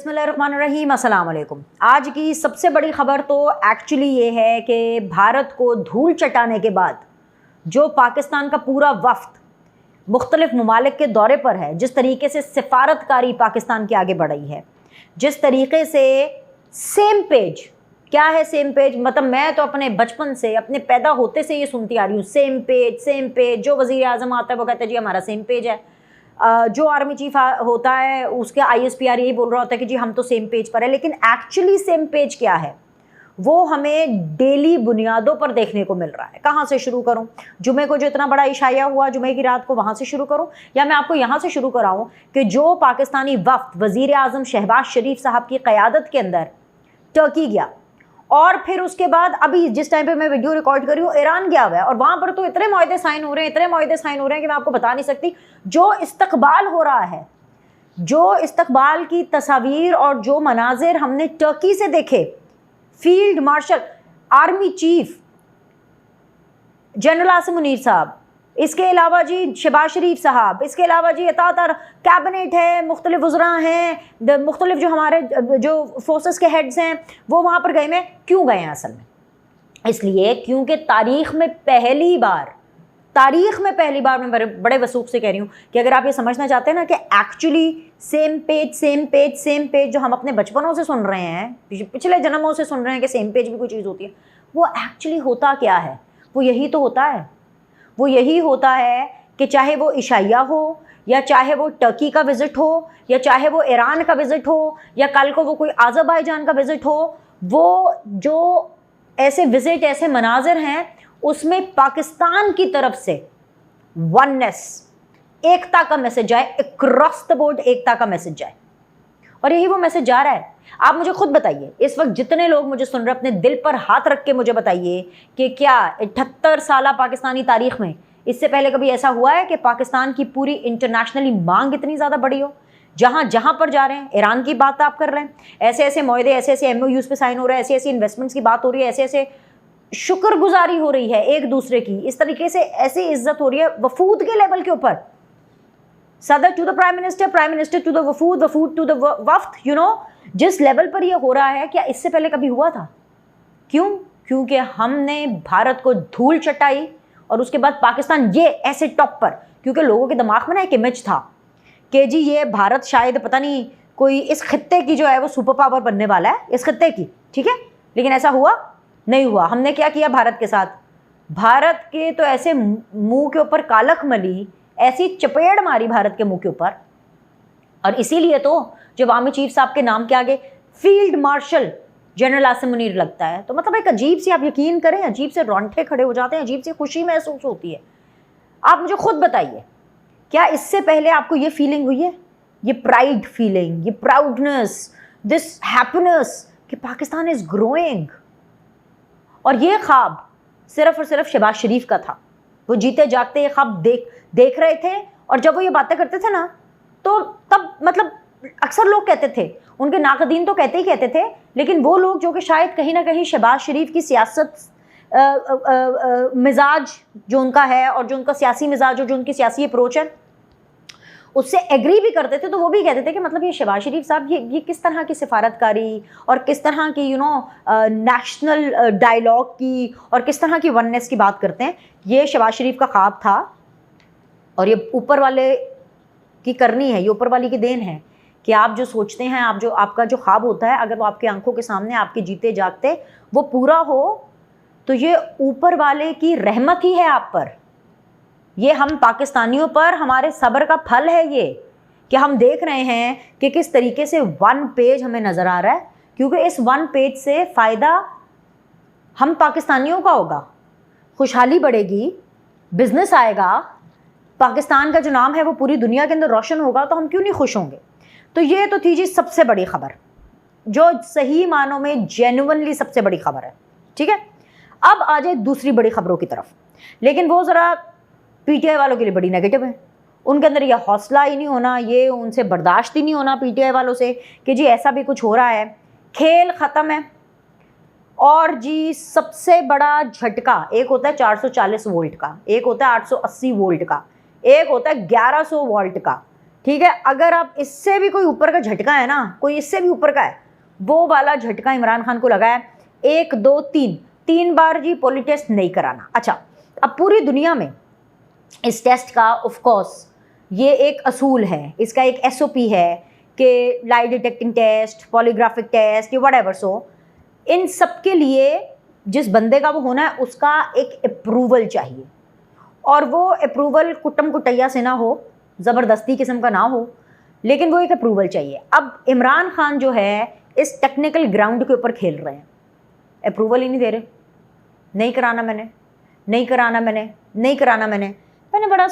बिस्मिल्लाहिर्रहमानिर्रहीम, अस्सलाम वालेकुम। आज की सबसे बड़ी ख़बर तो एक्चुअली ये है कि भारत को धूल चटाने के बाद जो पाकिस्तान का पूरा वफ़द मुख्तलिफ़ ममालिक के दौरे पर है, जिस तरीके से सिफारतकारी पाकिस्तान की आगे बढ़ रही है, जिस तरीके से सेम पेज, क्या है सेम पेज, मतलब मैं तो अपने बचपन से, अपने पैदा होते से ये सुनती आ रही हूँ, सेम पेज। जो वज़ीर आज़म आता है वो कहता है जी हमारा सेम पेज है। जो आर्मी चीफ होता है उसके ISPR यही बोल रहा होता है कि जी हम तो सेम पेज पर है। लेकिन एक्चुअली सेम पेज क्या है वो हमें डेली बुनियादों पर देखने को मिल रहा है। कहाँ से शुरू करूँ? जुमे को जो इतना बड़ा इशाया हुआ जुमे की रात को, वहाँ से शुरू करूँ या मैं आपको यहाँ से शुरू कराऊँ कि जो पाकिस्तानी वफ़द वज़ीर आज़म शहबाज शरीफ साहब की क़यादत के अंदर टर्की गया और फिर उसके बाद अभी जिस टाइम पे मैं वीडियो रिकॉर्ड कर रही हूँ ईरान गया हुआ है और वहाँ पर तो इतने माहदे साइन हो रहे हैं, इतने माहदे साइन हो रहे हैं कि मैं आपको बता नहीं सकती। जो इस्तकबाल हो रहा है, जो इस्तकबाल की तस्वीर और जो मनाजिर हमने टर्की से देखे, field marshal army chief general Asim Munir साहब, इसके अलावा जी शहबाज शरीफ साहब, इसके अलावा जी अतातर कैबिनेट है, मुख्तलिफ वज़रा हैं, मुख्तलिफ जो हमारे जो फोर्सेस के हेड्स हैं वो वहाँ पर गए में क्यों गए हैं असल में? इसलिए क्योंकि तारीख़ में पहली बार मैं बड़े वसूख से कह रही हूँ कि अगर आप ये समझना चाहते हैं ना कि एक्चुअली सेम पेज जो हम अपने बचपनों से सुन रहे हैं, पिछले जन्मों से सुन रहे हैं कि सेम पेज भी कोई चीज़ होती है, वो एक्चुअली होता क्या है? वो यही तो होता है। वो यही होता है कि चाहे वो इशाया हो या चाहे वो टर्की का विज़िट हो या चाहे वो ईरान का विज़िट हो या कल को वो कोई अज़रबैजान का विज़िट हो, वो जो ऐसे विज़िट, ऐसे मनाजिर हैं उसमें पाकिस्तान की तरफ से वननेस, एकता का मैसेज जाए, अक्रॉस द बोर्ड एकता का मैसेज जाए, और यही वो मैसेज जा रहा है। आप मुझे खुद बताइए, इस वक्त जितने लोग मुझे सुन रहे हैं अपने दिल पर हाथ रख के मुझे बताइए कि क्या 78 साल पाकिस्तानी तारीख में इससे पहले कभी ऐसा हुआ है कि पाकिस्तान की पूरी इंटरनेशनली मांग इतनी ज़्यादा बढ़ी हो? जहाँ पर जा रहे हैं, ईरान की बात आप कर रहे हैं, ऐसे माहदे, ऐसे MOUs पे साइन हो रहे हैं, ऐसी इन्वेस्टमेंट्स की बात हो रही है, ऐसे शुक्रगुजारी हो रही है एक दूसरे की, इस तरीके से ऐसी इज्जत हो रही है वफूद के लेवल के ऊपर, सदर to the prime minister to the वफूद टू द वफ्द, जिस लेवल पर यह हो रहा है, क्या इससे पहले कभी हुआ था? क्यों? क्योंकि हमने भारत को धूल चटाई और उसके बाद पाकिस्तान ये ऐसे टॉप पर, क्योंकि लोगों के दिमाग में ना एक इमेज था कि जी ये भारत शायद पता नहीं कोई इस खित्ते की जो है वो सुपर पावर बनने वाला है, इस खित्ते की, ठीक है। लेकिन ऐसा हुआ नहीं हुआ। हमने क्या किया भारत के साथ? भारत के तो ऐसे मुंह के ऊपर कालख मली, ऐसी चपेड़ मारी भारत के मुंह के ऊपर, और इसीलिए तो जब आर्मी चीफ साहब के नाम के आगे field marshal general Asim Munir लगता है तो मतलब एक अजीब सी, आप यकीन करें, अजीब से रोंगटे खड़े हो जाते हैं, अजीब सी खुशी महसूस होती है। आप मुझे खुद बताइए, क्या इससे पहले आपको ये फीलिंग हुई है, ये प्राइड फीलिंग, ये प्राउडनेस, दिस हैप्पीनेस कि पाकिस्तान इज ग्रोइंग? और ये ख्वाब सिर्फ और सिर्फ शहबाज शरीफ का था। वो जीते जागते ये ख्वाब देख रहे थे, और जब वो ये बातें करते थे ना तो तब मतलब अक्सर लोग कहते थे, उनके नाकदीन तो कहते ही कहते थे, लेकिन वो लोग जो कि शायद कहीं ना कहीं शहबाज शरीफ की सियासत मिजाज जो उनका है और जो उनका सियासी मिजाज और जो उनकी सियासी अप्रोच है उससे एग्री भी करते थे, तो वो भी कहते थे कि मतलब ये शहबाज शरीफ साहब ये किस तरह की सिफारतकारी और किस तरह की नेशनल डायलॉग की और किस तरह की वननेस की बात करते हैं। ये शहबाज शरीफ का ख्वाब था और ये ऊपर वाले की करनी है, ये ऊपर वाली की देन है कि आप जो सोचते हैं, आपका जो ख्वाब होता है, अगर वो आपकी आंखों के सामने आपके जीते जागते वो पूरा हो तो ये ऊपर वाले की रहमत ही है आप पर। ये हम पाकिस्तानियों पर हमारे सब्र का फल है ये कि हम देख रहे हैं कि किस तरीके से वन पेज हमें नज़र आ रहा है, क्योंकि इस वन पेज से फ़ायदा हम पाकिस्तानियों का होगा, खुशहाली बढ़ेगी, बिजनेस आएगा, पाकिस्तान का जो नाम है वो पूरी दुनिया के अंदर रोशन होगा, तो हम क्यों नहीं खुश होंगे? तो ये तो थी जी सबसे बड़ी खबर, जो सही मानों में जेन्युइनली सबसे बड़ी खबर है, ठीक है। अब आ जाए दूसरी बड़ी खबरों की तरफ, लेकिन वो ज़रा PTI वालों के लिए बड़ी नेगेटिव है। उनके अंदर यह हौसला ही नहीं होना, ये उनसे बर्दाश्त ही नहीं होना PTI वालों से कि जी ऐसा भी कुछ हो रहा है, खेल ख़त्म है। और जी सबसे बड़ा झटका, एक होता है 440 वोल्ट का, एक होता है 880 वोल्ट का, एक होता है 1100 वोल्ट का। ठीक है, अगर आप इससे भी कोई ऊपर का झटका है ना, कोई इससे भी ऊपर का है, वो वाला झटका इमरान खान को लगा है। 1 2 3 बार जी पोली टेस्ट नहीं कराना। अच्छा, अब पूरी दुनिया में इस टेस्ट का ऑफ कोर्स ये एक असूल है, इसका एक SOP है कि लाई डिटेक्टिंग टेस्ट, पॉलीग्राफिक टेस्ट, ये व्हाटएवर सो, इन सब के लिए जिस बंदे का वो होना है उसका एक अप्रूवल चाहिए, और वो अप्रूवल कुटम कुटैया से ना हो, ज़बरदस्ती किस्म का ना हो, लेकिन वो एक अप्रूवल चाहिए। अब इमरान खान जो है इस टेक्निकल ग्राउंड के ऊपर खेल रहे हैं, अप्रूवल ही नहीं दे रहे, नहीं कराना मैंने, नहीं कराना मैंने, नहीं कराना मैंने बड़ा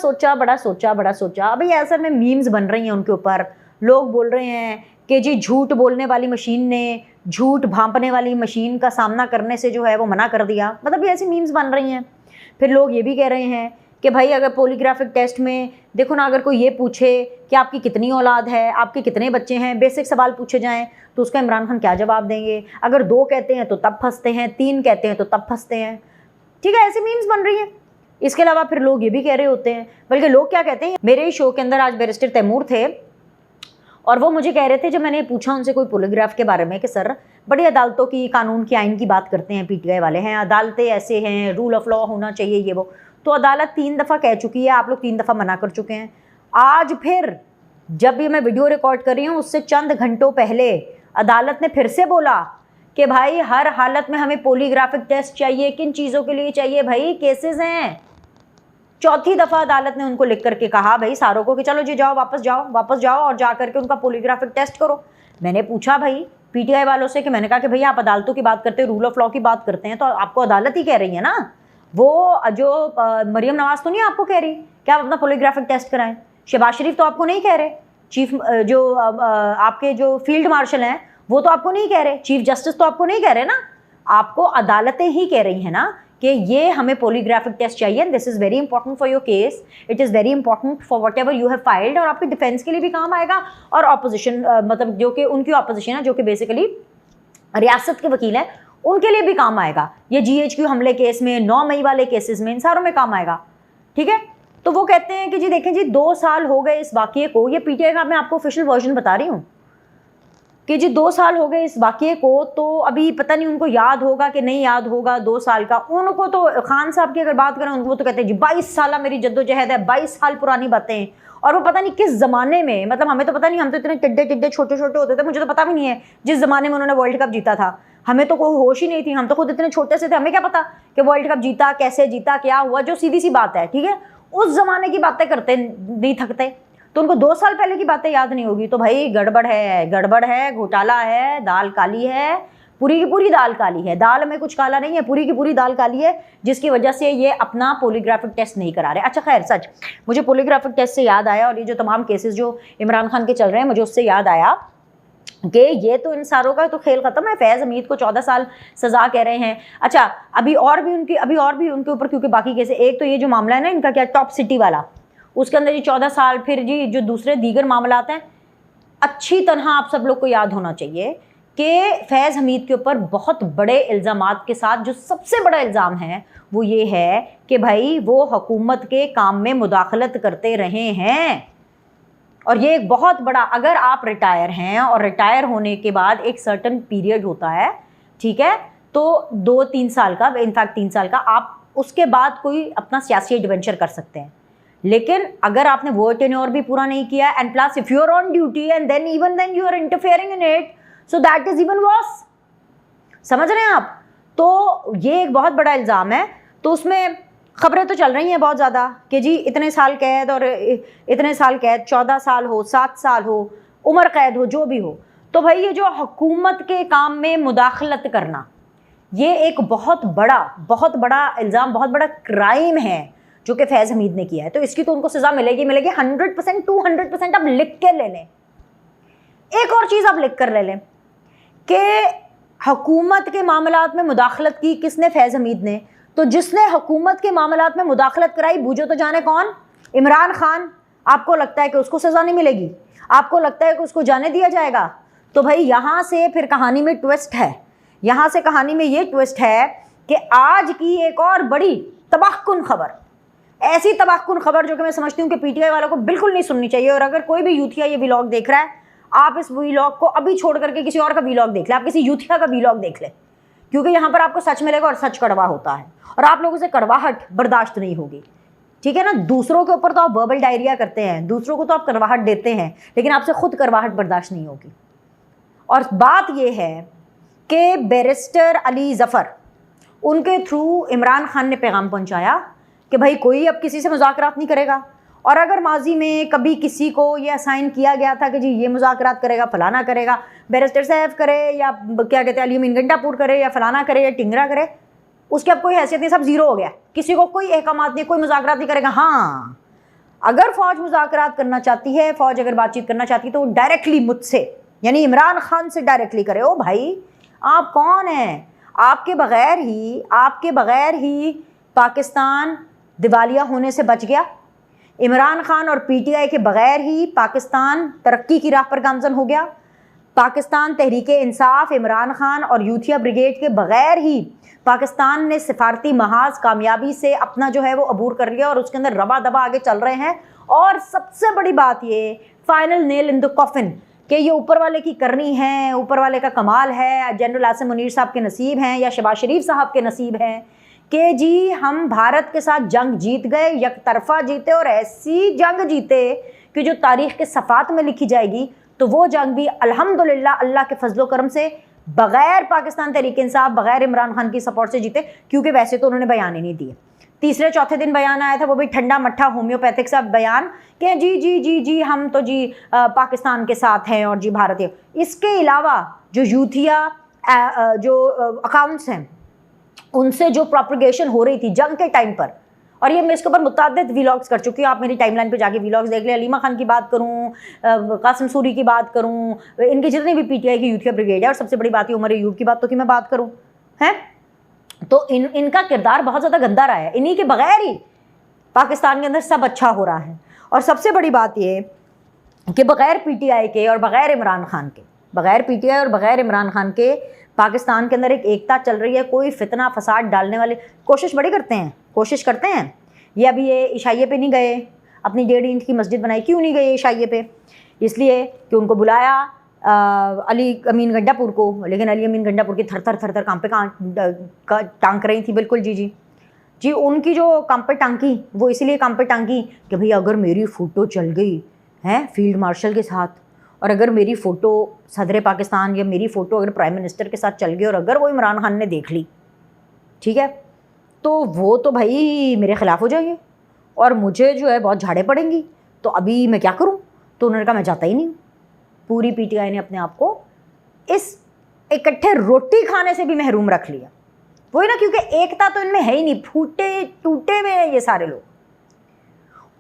सोचा। अभी ऐसे में मीम्स बन रही हैं उनके ऊपर, लोग बोल रहे हैं कि जी झूठ बोलने वाली मशीन ने झूठ भांपने वाली मशीन का सामना करने से जो है वो मना कर दिया, मतलब ये ऐसी मीम्स बन रही हैं। फिर लोग ये भी कह रहे हैं कि भाई अगर पॉलीग्राफिक टेस्ट में देखो ना, अगर कोई ये पूछे कि आपकी कितनी औलाद है, आपके कितने बच्चे हैं, बेसिक सवाल पूछे जाएं तो उसका इमरान खान क्या जवाब देंगे? अगर 2 कहते हैं तो तब फंसते हैं, 3 कहते हैं तो तब फंसते हैं। ठीक है, ऐसी मीम्स बन रही हैं। इसके अलावा फिर लोग ये भी कह रहे होते हैं, बल्कि लोग क्या कहते हैं, मेरे ही शो के अंदर आज बैरिस्टर तैमूर थे और वो मुझे कह रहे थे, जब मैंने पूछा उनसे कोई पॉलीग्राफ के बारे में कि सर बड़ी अदालतों की, कानून की, आइन की बात करते हैं PTI वाले हैं, अदालतें ऐसे हैं, रूल ऑफ लॉ होना चाहिए, ये वो, तो अदालत 3 दफ़ा कह चुकी है, आप लोग 3 दफ़ा मना कर चुके हैं। आज फिर जब भी मैं वीडियो रिकॉर्ड कर रही हूँ उससे चंद घंटों पहले अदालत ने फिर से बोला कि भाई हर हालत में हमें पॉलीग्राफिक टेस्ट चाहिए। किन चीज़ों के लिए चाहिए भाई? केसेस हैं। चौथी दफ़ा अदालत ने उनको लिख करके कहा भाई सारों को कि चलो जी जाओ, वापस जाओ और जा करके उनका पॉलीग्राफिक टेस्ट करो। मैंने पूछा भाई PTI वालों से कि मैंने कहा कि भाई आप अदालतों की बात करते हैं, रूल ऑफ लॉ की बात करते हैं, तो आपको अदालत ही कह रही है ना, वो जो मरियम नवाज तो नहीं आपको कह रही कि आप अपना पॉलीग्राफिक टेस्ट कराएं, शहबाज शरीफ तो आपको नहीं कह रहे, चीफ जो आपके जो फील्ड मार्शल हैं वो तो आपको नहीं कह रहे, चीफ जस्टिस तो आपको नहीं कह रहे ना, आपको अदालतें ही कह रही हैं ना कि ये हमें पॉलीग्राफिक टेस्ट चाहिए। This is very important for your case, it is very important for what ever you have filed, और आपके डिफेंस के लिए भी काम आएगा, और ऑपोजिशन मतलब जो कि उनकी ऑपोजिशन है, जो कि बेसिकली रियासत के वकील हैं, उनके लिए भी काम आएगा। ये GHQ हमले केस में, 9 मई वाले केसेस में, इन सारों में काम आएगा। ठीक है, तो वो कहते हैं कि जी देखें जी 2 साल हो गए इस वाक़ये को, ये PTI का मैं आपको ऑफिशियल वर्जन बता रही हूँ कि जी 2 साल हो गए इस वाक़ये को, तो अभी पता नहीं उनको याद होगा कि नहीं याद होगा 2 साल का। उनको तो खान साहब की अगर बात करें, उनको तो कहते हैं जी 22 साल मेरी जद्दोजहद है, 22 साल पुरानी बातें, और वो पता नहीं किस ज़माने में, मतलब हमें तो पता नहीं, हम तो इतने टिड्डे छोटे होते थे, मुझे तो पता भी नहीं है जिस ज़माने में उन्होंने वर्ल्ड कप जीता था, हमें तो कोई होश ही नहीं थी, हम तो खुद इतने छोटे से थे, हमें क्या पता कि वर्ल्ड कप जीता, कैसे जीता, क्या हुआ, जो सीधी सी बात है। ठीक है, उस ज़माने की बातें करते नहीं थकते, तो उनको 2 साल पहले की बातें याद नहीं होगी, तो भाई गड़बड़ है, घोटाला है, दाल काली है, पूरी की पूरी दाल काली है, दाल में कुछ काला नहीं है, पूरी की पूरी दाल काली है, जिसकी वजह से ये अपना पॉलीग्राफिक टेस्ट नहीं करा रहे। अच्छा खैर, सच मुझे पॉलीग्राफिक टेस्ट से याद आया, और ये जो तमाम केसेस जो इमरान खान के चल रहे हैं, मुझे उससे याद आया कि ये तो इन सारों का तो खेल खत्म है। फैज़ हमीद को 14 साल सज़ा कह रहे हैं। अच्छा, अभी और भी उनके ऊपर, क्योंकि बाकी केस, एक तो ये जो मामला है ना इनका, क्या टॉप सिटी वाला, उसके अंदर जी 14 साल, फिर जी जो दूसरे दीगर मामलात हैं, अच्छी तरह आप सब लोग को याद होना चाहिए कि फैज़ हमीद के ऊपर बहुत बड़े इल्ज़ामात के साथ जो सबसे बड़ा इल्ज़ाम है वो ये है कि भाई वो हुकूमत के काम में मुदाखलत करते रहे हैं, और ये एक बहुत बड़ा, अगर आप रिटायर हैं और रिटायर होने के बाद एक सर्टन पीरियड होता है, ठीक है, तो 2-3 साल का, इनफैक्ट 3 साल का, आप उसके बाद कोई अपना सियासी एडवेंचर कर सकते हैं। लेकिन अगर आपने वो टेन्योर भी पूरा नहीं किया, and plus if you are on duty and then even then you are interfering in it, so that is even worse. समझ रहे हैं आप? तो ये एक बहुत बड़ा इल्ज़ाम है। तो उसमें खबरें तो चल रही हैं बहुत ज़्यादा कि जी इतने साल कैद, और इतने साल कैद, 14 साल हो, 7 साल हो, उम्र कैद हो, जो भी हो। तो भाई ये जो हुकूमत के काम में मुदाखलत करना, ये एक बहुत बड़ा इल्ज़ाम, बहुत बड़ा क्राइम है जो कि फैज़ हमीद ने किया है। तो इसकी तो उनको सज़ा मिलेगी 100%, 200%। आप लिख के ले लें, एक और चीज़ आप लिख कर ले लें कि हुकूमत के मामलात में मुदाखलत की किसने? फैज़ हमीद ने। तो जिसने हुकूमत के मामलात में मुदाखलत कराई, बूझो तो जाने कौन? इमरान खान। आपको लगता है कि उसको सज़ा नहीं मिलेगी? आपको लगता है कि उसको जाने दिया जाएगा? तो भाई यहाँ से फिर कहानी में ट्विस्ट है, यहाँ से कहानी में ये ट्विस्ट है कि आज की एक और बड़ी तबाहकुन खबर, ऐसी तबाहकुन खबर जो कि मैं समझती हूँ कि पीटीआई वालों को बिल्कुल नहीं सुननी चाहिए। और अगर कोई भी यूथिया ये व्लॉग देख रहा है, आप इस व्लॉग को अभी छोड़ करके किसी और का व्लॉग देख ले, आप किसी यूथिया का व्लॉग देख ले, क्योंकि यहाँ पर आपको सच मिलेगा और सच कड़वा होता है और आप लोगों से कड़वाहट बर्दाश्त नहीं होगी, ठीक है ना। दूसरों के ऊपर तो आप वर्बल डायरिया करते हैं, दूसरों को तो आप कड़वाहट देते हैं, लेकिन आपसे खुद कड़वाहट बर्दाश्त नहीं होगी। और बात यह है कि बैरिस्टर अली ज़फ़र, उनके थ्रू इमरान खान ने पैगाम पहुंचाया कि भाई कोई अब किसी से मुज़ाकरात नहीं करेगा। और अगर माजी में कभी किसी को ये असाइन किया गया था कि जी ये मुज़ाकरात करेगा, फलाना करेगा, बैरिस्टर सैफ करे या क्या कहते हैं अली अमीन गंडापुर करे या फलाना करे या टिंगरा करे, उसकी अब कोई हैसियत नहीं, सब ज़ीरो हो गया, किसी को कोई अहकामात नहीं, कोई मुज़ाकरात नहीं करेगा। हाँ, अगर फ़ौज मुज़ाकरात करना चाहती है, फ़ौज अगर बातचीत करना चाहती है तो वो डायरेक्टली मुझसे यानी इमरान खान से डायरेक्टली करे। ओ भाई आप कौन हैं? आपके बग़ैर ही पाकिस्तान दिवालिया होने से बच गया। इमरान खान और पीटीआई के बग़ैर ही पाकिस्तान तरक्की की राह पर गामज़न हो गया। पाकिस्तान तहरीक इंसाफ, इमरान खान और यूथिया ब्रिगेड के बग़ैर ही पाकिस्तान ने सिफारती महाज कामयाबी से अपना जो है वो अबूर कर लिया और उसके अंदर रवा दबा आगे चल रहे हैं। और सबसे बड़ी बात ये, final nail in the coffin, कि ये ऊपर वाले की करनी है, ऊपर वाले का कमाल है, जनरल आसिम मुनीर साहब के नसीब हैं या शहबाज शरीफ साहब के नसीब हैं कि जी हम भारत के साथ जंग जीत गए, एक तरफा जीते और ऐसी जंग जीते कि जो तारीख़ के सफ़ात में लिखी जाएगी। तो वो जंग भी अल्हम्दुलिल्लाह अल्लाह के फजलो करम से बग़ैर पाकिस्तान तहरीक इंसाफ, बग़ैर इमरान खान की सपोर्ट से जीते, क्योंकि वैसे तो उन्होंने बयान ही नहीं दिए। तीसरे चौथे दिन बयान आया था, वो भी ठंडा मट्ठा होम्योपैथिक सा बयान कि जी जी जी जी हम तो जी पाकिस्तान के साथ हैं और जी भारतीय। इसके अलावा जो यूथिया जो अकाउंट्स हैं उनसे जो प्रोपगेशन हो रही थी जंग के टाइम पर, और ये मैं इसके ऊपर मुताद्दिद व्लॉग्स कर चुकी हूँ, आप मेरी टाइमलाइन पे जाके व्लॉग्स देख लें। अलीमा खान की बात करूँ, कासिम सूरी की बात करूँ, इनकी जितनी भी पीटीआई की यूथिया ब्रिगेड है, और सबसे बड़ी बात है उमर अयूब की बात तो कि मैं बात करूँ हैं, तो इनका किरदार बहुत ज़्यादा गंदा रहा है। इन्हीं के बग़ैर ही पाकिस्तान के अंदर सब अच्छा हो रहा है। और सबसे बड़ी बात ये कि बग़ैर पीटीआई के और बग़ैर इमरान खान के, बग़ैर पीटीआई और बग़ैर इमरान खान के पाकिस्तान के अंदर एक एकता चल रही है। कोई फितना फसाद डालने वाले कोशिश बड़ी कोशिश करते हैं। ये अभी ये इशाइये पे नहीं गए, अपनी 1.5 इंच की मस्जिद बनाई, क्यों नहीं गए इशाइये पे? इसलिए कि उनको बुलाया अली अमीन गंडापुर को, लेकिन अली अमीन गंडापुर की थर थर काम पे टांक रही थी। बिल्कुल जी उनकी जो काम पे टांकी, वो इसीलिए काम पे टांकी कि भाई अगर मेरी फ़ोटो चल गई है फील्ड मार्शल के साथ, और अगर मेरी फ़ोटो सदर पाकिस्तान या मेरी फ़ोटो अगर प्राइम मिनिस्टर के साथ चल गई और अगर वो इमरान खान ने देख ली, ठीक है, तो वो तो भाई मेरे ख़िलाफ़ हो जाएंगे और मुझे जो है बहुत झाड़े पड़ेंगी। तो अभी मैं क्या करूँ? तो उन्होंने कहा मैं जाता ही नहीं। पूरी पीटीआई ने अपने आप को इस इकट्ठे रोटी खाने से भी महरूम रख लिया। वही ना, क्योंकि एकता तो इनमें है ही नहीं, फूटे टूटे हुए हैं ये सारे लोग।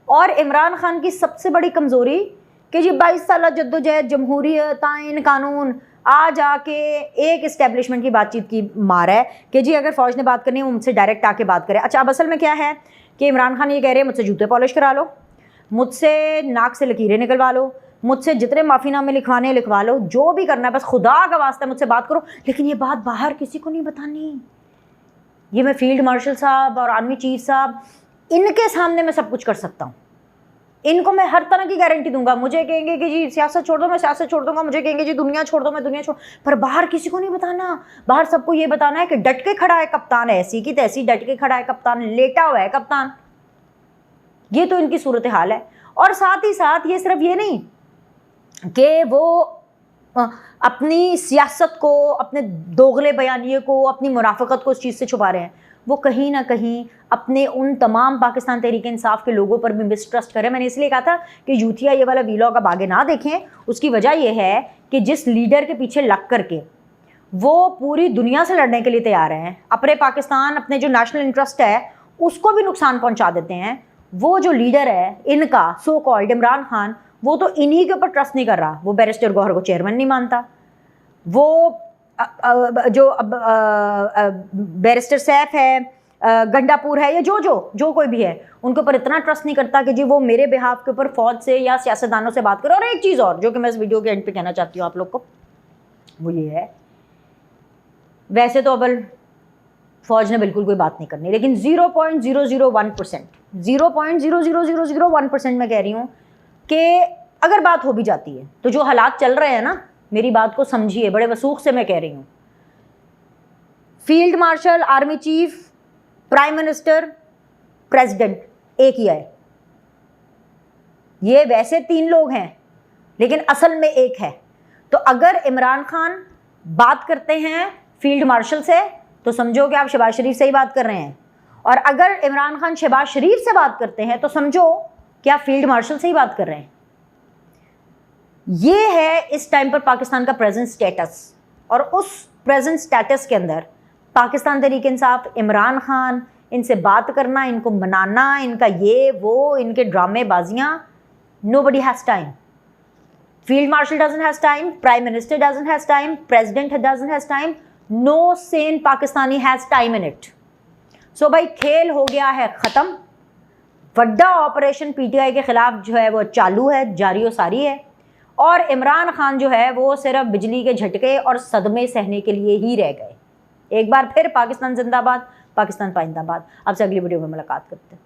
और इमरान खान की सबसे बड़ी कमज़ोरी कि जी 22 साल जद्दोजहद, जमहूरियत, आइन, कानून, आज आके एक इस्टेब्लिशमेंट की बातचीत की मार है कि जी अगर फ़ौज ने बात करनी है वो मुझसे डायरेक्ट आके बात करे। अच्छा, अब असल में क्या है कि इमरान खान ये कह रहे हैं मुझसे जूते पॉलिश करा लो, मुझसे नाक से लकीरें निकलवा लो, मुझसे जितने माफ़ीनामे लिखवाने लिखवा लो, जो भी करना है, बस खुदा का वास्ता मुझसे बात करो। लेकिन ये बात बाहर किसी को नहीं बतानी। ये मैं फील्ड मार्शल साहब और आर्मी चीफ साहब, इनके सामने मैं सब कुछ कर सकता हूँ। इनको मैं हर तरह की गारंटी दूंगा। मुझे कहेंगे कि जी सियासत छोड़ दो, मैं सियासत छोड़ दूंगा। मुझे कहेंगे जी दुनिया छोड़ दो, मैं दुनिया छोड़, पर बाहर किसी को नहीं बताना। बाहर सबको ये बताना है कि डट के खड़ा है कप्तान, ऐसी की तैसी डट के खड़ा है कप्तान, लेटा हुआ है कप्तान। ये तो इनकी सूरत हाल है। और साथ ही साथ ये सिर्फ ये नहीं कि वो अपनी सियासत को, अपने दोगले बयानिए को, अपनी मुनाफिकत को इस चीज़ से छुपा रहे हैं, वो कहीं ना कहीं अपने उन तमाम पाकिस्तान तहरीक इंसाफ के लोगों पर भी मिसट्रस्ट करें। मैंने इसलिए कहा था कि यूथिया ये वाला व्लॉग अब आगे ना देखें। उसकी वजह यह है कि जिस लीडर के पीछे लग करके वो पूरी दुनिया से लड़ने के लिए तैयार हैं, अपने पाकिस्तान, अपने जो नेशनल इंटरेस्ट है उसको भी नुकसान पहुँचा देते हैं, वो जो लीडर है इनका सो कॉल्ड इमरान खान, वो तो इन्हीं के ऊपर ट्रस्ट नहीं कर रहा। वो बैरिस्टर गौहर को चेयरमैन नहीं मानता, वो जो बैरिस्टर सैफ है, गंडापुर है, या जो कोई भी है, उनके ऊपर इतना ट्रस्ट नहीं करता कि जी वो मेरे बिहाफ के ऊपर फ़ौज से या सियासतदानों से बात करो। और एक चीज़ और जो कि मैं इस वीडियो के एंड पे कहना चाहती हूँ आप लोग को, वो ये है, वैसे तो अव्वल फ़ौज ने बिल्कुल कोई बात नहीं करनी, लेकिन 0.001%, 0.00001% मैं कह रही हूँ कि अगर बात हो भी जाती है तो जो हालात चल रहे हैं ना, मेरी बात को समझिए, बड़े वसूख से मैं कह रही हूँ, field marshal, army chief, prime minister, president एक ही है। ये वैसे 3 लोग हैं लेकिन असल में एक है। तो अगर इमरान खान बात करते हैं फील्ड मार्शल से तो समझो कि आप शहबाज शरीफ से ही बात कर रहे हैं, और अगर इमरान खान शहबाज शरीफ से बात करते हैं तो समझो कि आप फील्ड मार्शल से ही बात कर रहे हैं। ये है इस टाइम पर पाकिस्तान का प्रेजेंट स्टेटस, और उस प्रेजेंट स्टेटस के अंदर पाकिस्तान तहरीक इंसाफ, इमरान खान, इनसे बात करना, इनको मनाना, इनका ये वो, इनके ड्रामेबाजियाँ, nobody has time. Field Marshal doesn't have time, Prime Minister doesn't have time, President doesn't have time, no sane Pakistani has time in it. So भाई खेल हो गया है ख़त्म। वड्डा ऑपरेशन पीटीआई के ख़िलाफ़ जो है वो चालू है, जारी व सारी है, और इमरान खान जो है वो सिर्फ बिजली के झटके और सदमे सहने के लिए ही रह गए। एक बार फिर पाकिस्तान जिंदाबाद, पाकिस्तान पाइंदाबाद। आपसे अगली वीडियो में मुलाकात करते हैं।